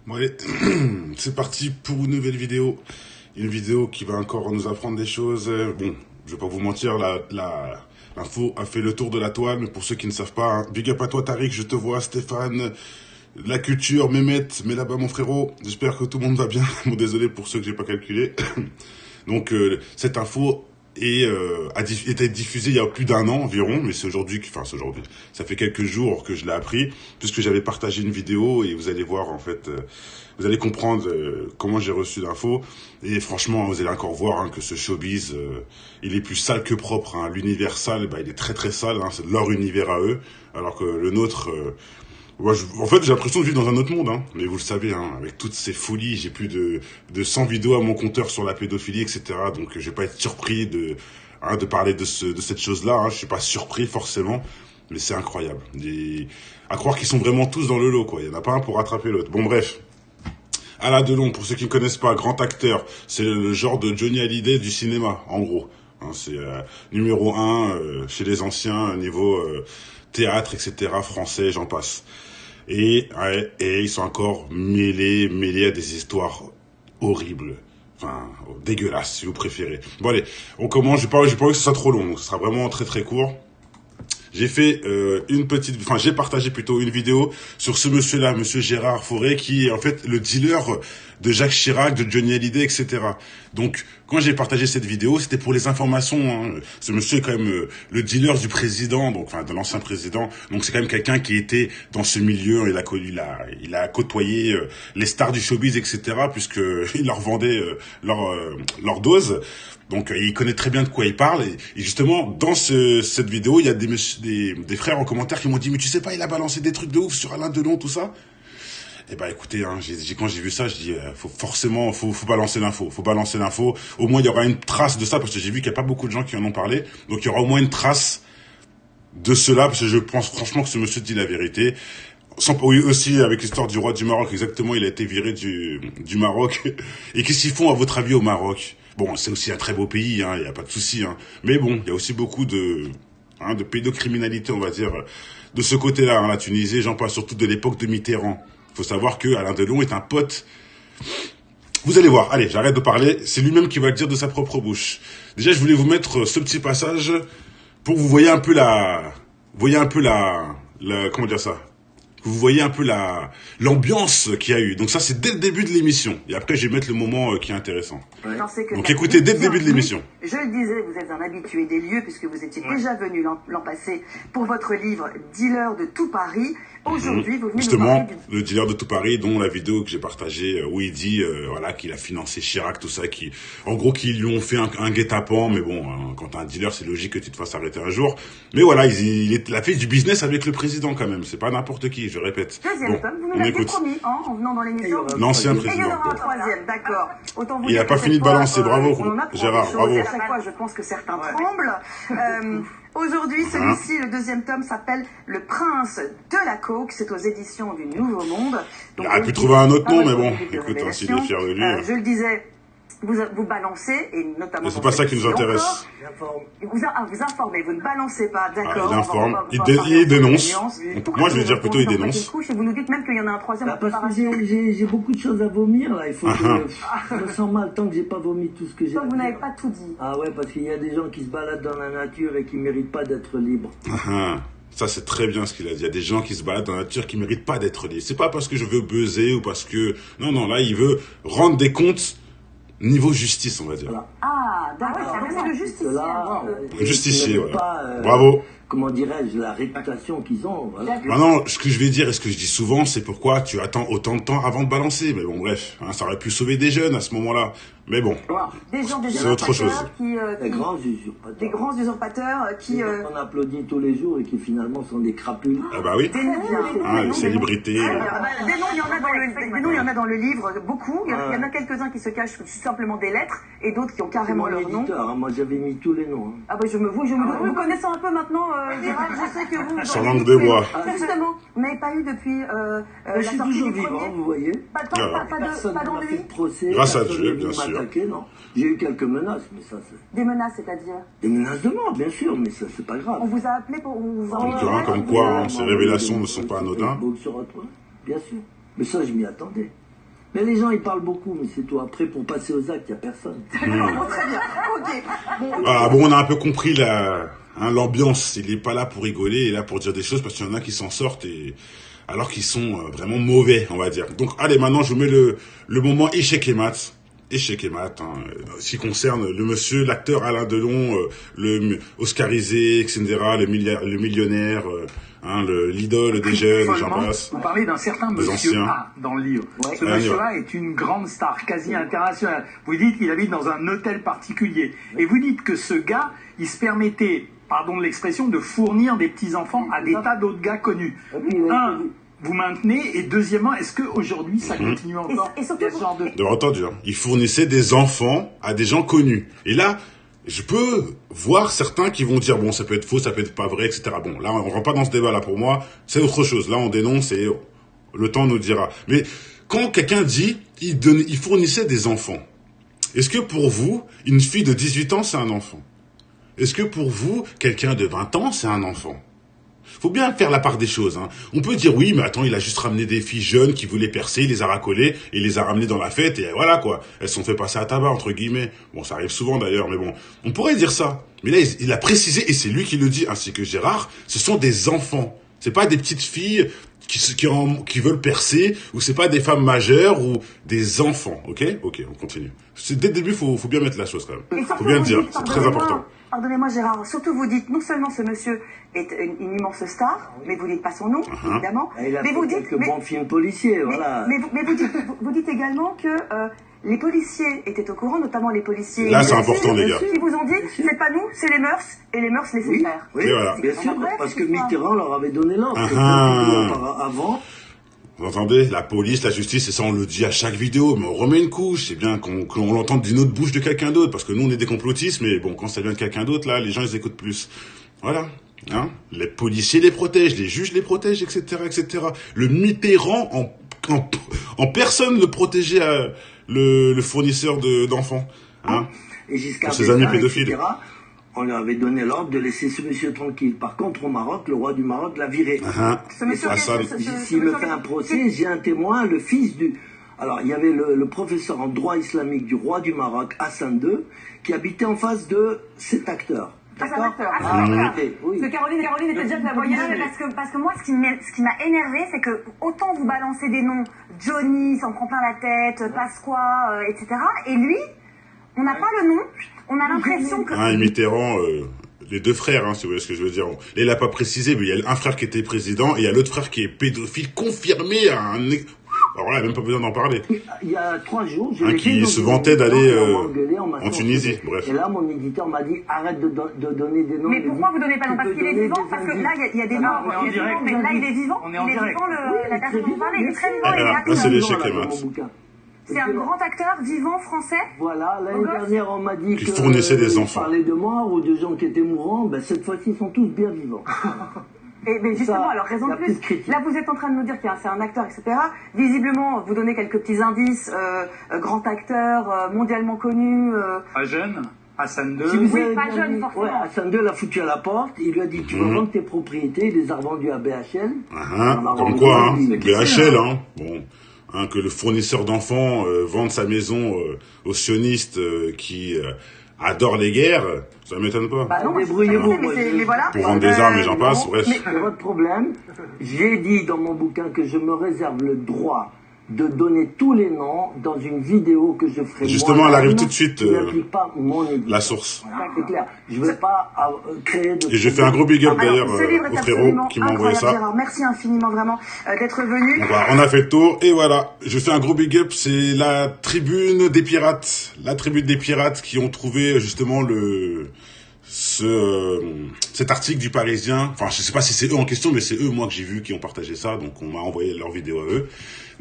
Bon allez, c'est parti pour une nouvelle vidéo. Une vidéo qui va encore nous apprendre des choses. Bon, je vais pas vous mentir, l'info a fait le tour de la toile, mais pour ceux qui ne savent pas, hein, big up à toi Tariq, je te vois, Stéphane, la culture, Mehmet, mais là-bas mon frérot, j'espère que tout le monde va bien. Bon, désolé pour ceux que j'ai pas calculé. Donc cette info était diffusée il y a plus d'un an environ, mais c'est aujourd'hui, ça fait quelques jours que je l'ai appris, puisque j'avais partagé une vidéo et vous allez voir en fait, vous allez comprendre comment j'ai reçu l'info et franchement vous allez encore voir hein, que ce showbiz, il est plus sale que propre. Hein. L'univers sale, bah, il est très très sale, hein, c'est leur univers à eux, alors que le nôtre. Ouais, en fait, j'ai l'impression de vivre dans un autre monde, hein. Mais vous le savez, hein, avec toutes ces folies, j'ai plus de 100 vidéos à mon compteur sur la pédophilie, etc. Donc, je vais pas être surpris de parler de cette chose-là. Hein. Je suis pas surpris forcément, mais c'est incroyable. À croire qu'ils sont vraiment tous dans le lot, quoi. Il y en a pas un pour rattraper l'autre. Bon, bref. Alain Delon, pour ceux qui ne connaissent pas, grand acteur, c'est le genre de Johnny Hallyday du cinéma, en gros. Hein, c'est numéro 1 chez les anciens, niveau théâtre, etc., français, j'en passe. Et ils sont encore mêlés à des histoires horribles. Enfin, dégueulasses, si vous préférez. Bon, allez, on commence. J'ai pas envie que ce soit trop long, donc ce sera vraiment très très court. J'ai fait j'ai partagé plutôt une vidéo sur ce monsieur-là, monsieur Gérard Fauré, qui est en fait le dealer de Jacques Chirac, de Johnny Hallyday, etc. Donc, quand j'ai partagé cette vidéo, c'était pour les informations. Hein. Ce monsieur est quand même le dealer du président, donc enfin de l'ancien président. Donc c'est quand même quelqu'un qui était dans ce milieu. Il a côtoyé les stars du showbiz, etc. Puisque il leur vendait leur dose. Donc il connaît très bien de quoi il parle et justement dans cette vidéo il y a des frères en commentaire qui m'ont dit mais tu sais pas il a balancé des trucs de ouf sur Alain Delon tout ça. Et bah écoutez hein, quand j'ai vu ça je dis faut balancer l'info, au moins il y aura une trace de ça parce que j'ai vu qu'il y a pas beaucoup de gens qui en ont parlé, donc il y aura au moins une trace de cela parce que je pense franchement que ce monsieur dit la vérité. Oui, aussi avec l'histoire du roi du Maroc, exactement, il a été viré du Maroc. Et qu'est-ce qu'ils font à votre avis au Maroc? Bon, c'est aussi un très beau pays, hein, y a pas de souci, hein. Mais bon, il y a aussi beaucoup de pédocriminalité, on va dire, de ce côté-là, hein, la Tunisie, j'en parle surtout de l'époque de Mitterrand. Faut savoir que Alain Delon est un pote. Vous allez voir, allez, j'arrête de parler, c'est lui-même qui va le dire de sa propre bouche. Déjà, je voulais vous mettre ce petit passage pour que vous voyez un peu comment dire ça? Vous voyez un peu l'ambiance qu'il y a eu. Donc ça, c'est dès le début de l'émission. Et après, je vais mettre le moment qui est intéressant. Ouais. Donc écoutez, dès le début de l'émission. Je le disais, vous êtes un habitué des lieux, puisque vous étiez déjà venu l'an passé pour votre livre « Dealer de tout Paris ». Aujourd'hui, vous venez justement, le dealer de tout Paris, dont la vidéo que j'ai partagée, où il dit voilà, qu'il a financé Chirac, tout ça, en gros, qu'ils lui ont fait un guet-apens. Mais bon, hein, quand t'es un dealer, c'est logique que tu te fasses arrêter un jour. Mais voilà, il a fait du business avec le président quand même. C'est pas n'importe qui, je répète. Deuxième tome, vous nous l'avez promis, hein, en venant dans l'émission. L'ancien président. Et il y en aura un troisième, d'accord. Il n'a pas fini de balancer, bravo Gérard, bravo. À chaque fois, je pense que certains tremblent. Aujourd'hui, celui-ci, le deuxième tome, s'appelle Le Prince de la Coke. C'est aux éditions du Nouveau Monde. Donc, il aurait pu trouver un autre nom, mais bon, écoute, hein, s'il est fier de lui. Je le disais, vous balancez, et notamment... C'est pas ça qui nous intéresse. Vous informez, vous ne balancez pas, d'accord. Il informe, il dénonce. Moi, je vais dire plutôt il dénonce. Et vous nous dites même qu'il y en a un troisième. Parce que j'ai beaucoup de choses à vomir, là. Il faut que je me sens mal tant que j'ai pas vomi tout ce que j'ai. Donc vous n'avez pas tout dit. Ah ouais, parce qu'il y a des gens qui se baladent dans la nature et qui méritent pas d'être libres. Ça, c'est très bien ce qu'il a dit. Il y a des gens qui se baladent dans la nature qui méritent pas d'être libres. C'est pas parce que je veux buzzer ou parce que... Non, là, il veut rendre des comptes niveau justice, on va dire. Voilà. Ah, d'accord. C'est le justicier. Justicier, voilà. Bravo. Comment dirais-je, la réputation qu'ils ont. Voilà. Maintenant, ce que je vais dire et ce que je dis souvent, c'est pourquoi tu attends autant de temps avant de balancer. Mais bon, bref, hein, ça aurait pu sauver des jeunes à ce moment-là. Mais bon, c'est autre chose. Des grands usurpateurs. Des grands usurpateurs qui... On applaudit tous les jours et qui finalement sont des crapules. Ah bah oui. Les célébrités. Des noms, il y en a dans le livre, beaucoup. Il y en a quelques-uns qui se cachent simplement des lettres et d'autres qui ont carrément leur nom. Moi, j'avais mis tous les noms. Ah bah je me vous connaissant un peu maintenant, Gérard, je sais que vous... Sur langue de bois. Justement, vous n'avez pas eu depuis je suis toujours vivant, vous voyez. Pas dans lui. Grâce à Dieu, bien sûr. Non. J'ai eu quelques menaces, mais ça c'est... Des menaces, c'est-à-dire? Des menaces de mort, bien sûr, mais ça c'est pas grave. On vous a appelé pour vous en... Comme quoi, ces révélations ne sont pas anodines. Bien sûr. Mais ça, je m'y attendais. Mais les gens, ils parlent beaucoup, mais c'est tout. Après, pour passer aux actes, il n'y a personne. Très bien, ok. Voilà, bon, on a un peu compris l'ambiance. Il n'est pas là pour rigoler, il est là pour dire des choses, parce qu'il y en a qui s'en sortent, alors qu'ils sont vraiment mauvais, on va dire. Donc, allez, maintenant, je vous mets le moment échec et mat. Échec et mat, ce qui concerne le monsieur, l'acteur Alain Delon, le Oscarisé, etc., le millionnaire, l'idole des jeunes, j'en passe. Vous parlez d'un certain monsieur A dans le livre. Ouais. Ce monsieur-là est une grande star, quasi internationale. Vous dites qu'il habite dans un hôtel particulier. Et vous dites que ce gars, il se permettait, pardon de l'expression, de fournir des petits-enfants à des tas d'autres gars connus. Vous maintenez, et deuxièmement, est-ce qu'aujourd'hui ça continue encore? Et surtout, entendu, il fournissait des enfants à des gens connus. Et là, je peux voir certains qui vont dire, bon, ça peut être faux, ça peut être pas vrai, etc. Bon, là, on rentre pas dans ce débat-là pour moi, c'est autre chose. Là, on dénonce et le temps nous dira. Mais quand quelqu'un dit, il fournissait des enfants, est-ce que pour vous, une fille de 18 ans, c'est un enfant? Est-ce que pour vous, quelqu'un de 20 ans, c'est un enfant? Faut bien faire la part des choses. On peut dire oui, mais attends, il a juste ramené des filles jeunes qui voulaient percer, il les a racolées, et il les a ramenées dans la fête, et voilà quoi. Elles se sont fait passer à tabac, entre guillemets. Bon, ça arrive souvent d'ailleurs, mais bon. On pourrait dire ça. Mais là, il a précisé, et c'est lui qui le dit, ainsi que Gérard, ce sont des enfants. C'est pas des petites filles qui veulent percer, ou c'est pas des femmes majeures, ou des enfants, ok? Ok, on continue. Dès le début, faut bien mettre la chose quand même. Faut bien le dire, c'est très important. Pardonnez-moi Gérard, surtout vous dites, non seulement ce monsieur est une immense star, mais vous dites pas son nom, évidemment. Il a mais vous dites quelques bons films policiers, voilà. Mais vous dites également que les policiers étaient au courant, notamment les policiers... Là, c'est important, les gars. Qui vous ont dit, c'est pas nous, c'est les mœurs, et les mœurs laissez faire. Oui, voilà. Bien sûr, parce que Mitterrand leur avait donné l'ordre. Avant... Vous entendez? La police, la justice, et ça on le dit à chaque vidéo, mais on remet une couche, c'est bien qu'on l'entende d'une autre bouche de quelqu'un d'autre, parce que nous on est des complotistes, mais bon, quand ça vient de quelqu'un d'autre, là, les gens ils écoutent plus. Voilà. Les policiers les protègent, les juges les protègent, etc., etc. Le Mitterrand, en personne, le protégeait le fournisseur d'enfants. Et jusqu'à ses amis pédophiles. Etc., on lui avait donné l'ordre de laisser ce monsieur tranquille. Par contre, au Maroc, le roi du Maroc l'a viré. S'il me fait un procès, j'ai un témoin, le fils du... Alors, il y avait le professeur en droit islamique du roi du Maroc, Hassan II, qui habitait en face de cet acteur. D'accord. Oui. Parce que Caroline était déjà la voyage. Parce que moi, ce qui m'a énervé, c'est que autant vous balancez des noms, Johnny, s'en prend plein la tête, Pasqua, etc. Et lui, on n'a pas le nom. On a l'impression que... Mitterrand, les deux frères, si vous voyez ce que je veux dire. Et il n'a pas précisé, mais il y a un frère qui était président et il y a l'autre frère qui est pédophile confirmé à un... Alors là, il n'y a même pas besoin d'en parler. Il y a 3 jours, qui se vantait d'aller en Tunisie, bref. Et là, mon éditeur m'a dit, arrête de donner des noms. Mais pourquoi vous donnez pas non? Parce qu'il est vivant, parce que là, il y a des noms, mais là, il est vivant. Il est vivant, la personne dont vous parlez, il est très vivant. Là, c'est l'échec et mat. C'est un grand acteur vivant français. Voilà, l'année dernière, on m'a dit qu'il fournissait des enfants. Parlait de moi ou de gens qui étaient mourants. Ben, cette fois-ci, ils sont tous bien vivants. Et mais justement, alors raison de plus. Là, vous êtes en train de nous dire que c'est un acteur, etc. Visiblement, vous donnez quelques petits indices. Grand acteur, mondialement connu. Pas jeune. Hassan II. Si oui, pas jeune, forcément. Ouais, Hassan II l'a foutu à la porte. Il lui a dit, tu vas vendre tes propriétés. Il les a revendues à BHL. Comme quoi, BHL, bon. Que le fournisseur d'enfants vende sa maison aux sionistes qui adorent les guerres, ça m'étonne pas. Bah non, débrouillez-vous. Pour vendre des armes et j'en passe, bref. Mais c'est votre problème. J'ai dit dans mon bouquin que je me réserve le droit de donner tous les noms dans une vidéo que je ferai. Justement, elle arrive tout de suite, pas mon la source. Voilà, c'est clair. Je ne veux pas créer de... Et je fais un gros big up d'ailleurs au frérot qui m'a envoyé ça. Gérard, merci infiniment vraiment d'être venu. On a fait le tour et voilà. Je fais un gros big up, c'est la tribune des pirates. La tribune des pirates qui ont trouvé justement cet article du Parisien. Enfin, je sais pas si c'est eux en question, mais c'est eux, moi, que j'ai vu, qui ont partagé ça. Donc, on m'a envoyé leur vidéo à eux.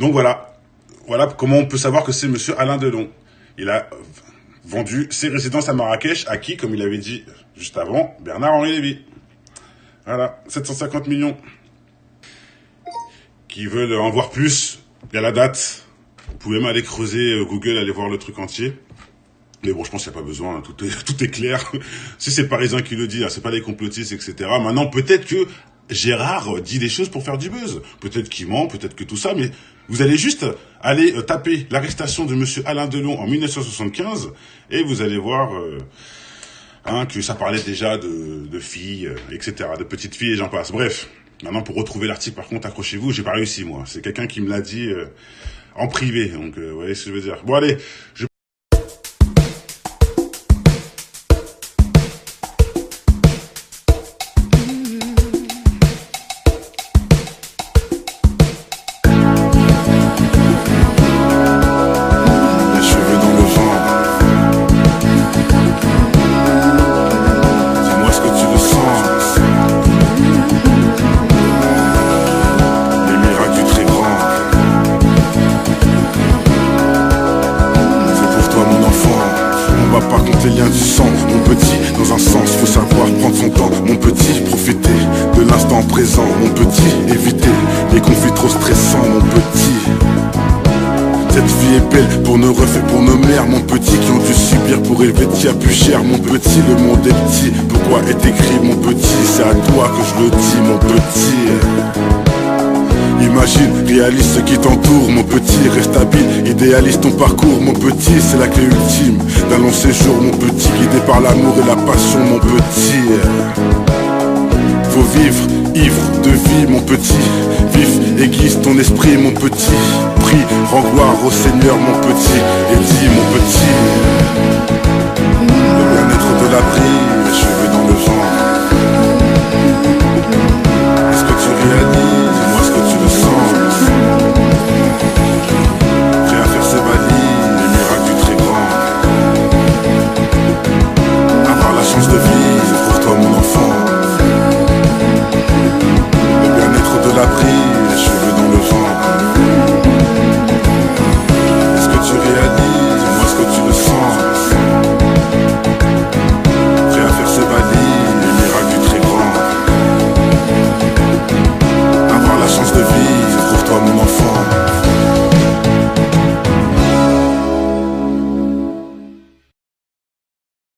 Donc, voilà comment on peut savoir que c'est monsieur Alain Delon. Il a vendu ses résidences à Marrakech à qui, comme il avait dit juste avant, Bernard-Henri Lévy. Voilà, 750 millions. Qui veulent en voir plus, il y a la date. Vous pouvez même aller creuser Google, aller voir le truc entier. Mais bon, je pense qu'il n'y a pas besoin, tout est clair. Si c'est le Parisien qui le dit, c'est pas les complotistes, etc. Maintenant, peut-être que Gérard dit des choses pour faire du buzz. Peut-être qu'il ment, peut-être que tout ça, mais Vous allez juste aller taper l'arrestation de monsieur Alain Delon en 1975 et vous allez voir que ça parlait déjà de filles, etc., de petites filles et j'en passe. Bref, maintenant pour retrouver l'article, par contre, accrochez-vous, j'ai pas réussi moi. C'est quelqu'un qui me l'a dit en privé, donc vous voyez ce que je veux dire. Bon allez, les liens du sang, mon petit, dans un sens, faut savoir prendre son temps, mon petit, profiter de l'instant présent, mon petit, éviter les conflits trop stressants, mon petit. Cette vie est belle pour nos refs et pour nos mères, mon petit, qui ont dû subir pour élever tia plus cher, mon petit, le monde est petit, pourquoi est écrit mon petit, c'est à toi que je le dis, mon petit. Imagine, réalise ce qui t'entoure, mon petit, reste habile, idéalise ton parcours, mon petit, c'est la clé ultime d'un long séjour, mon petit, guidé par l'amour et la passion, mon petit. Faut vivre, ivre de vie, mon petit, vif, aiguise ton esprit, mon petit, prie, rends gloire au Seigneur, mon petit, et dis, mon petit, le bien-être de l'abri.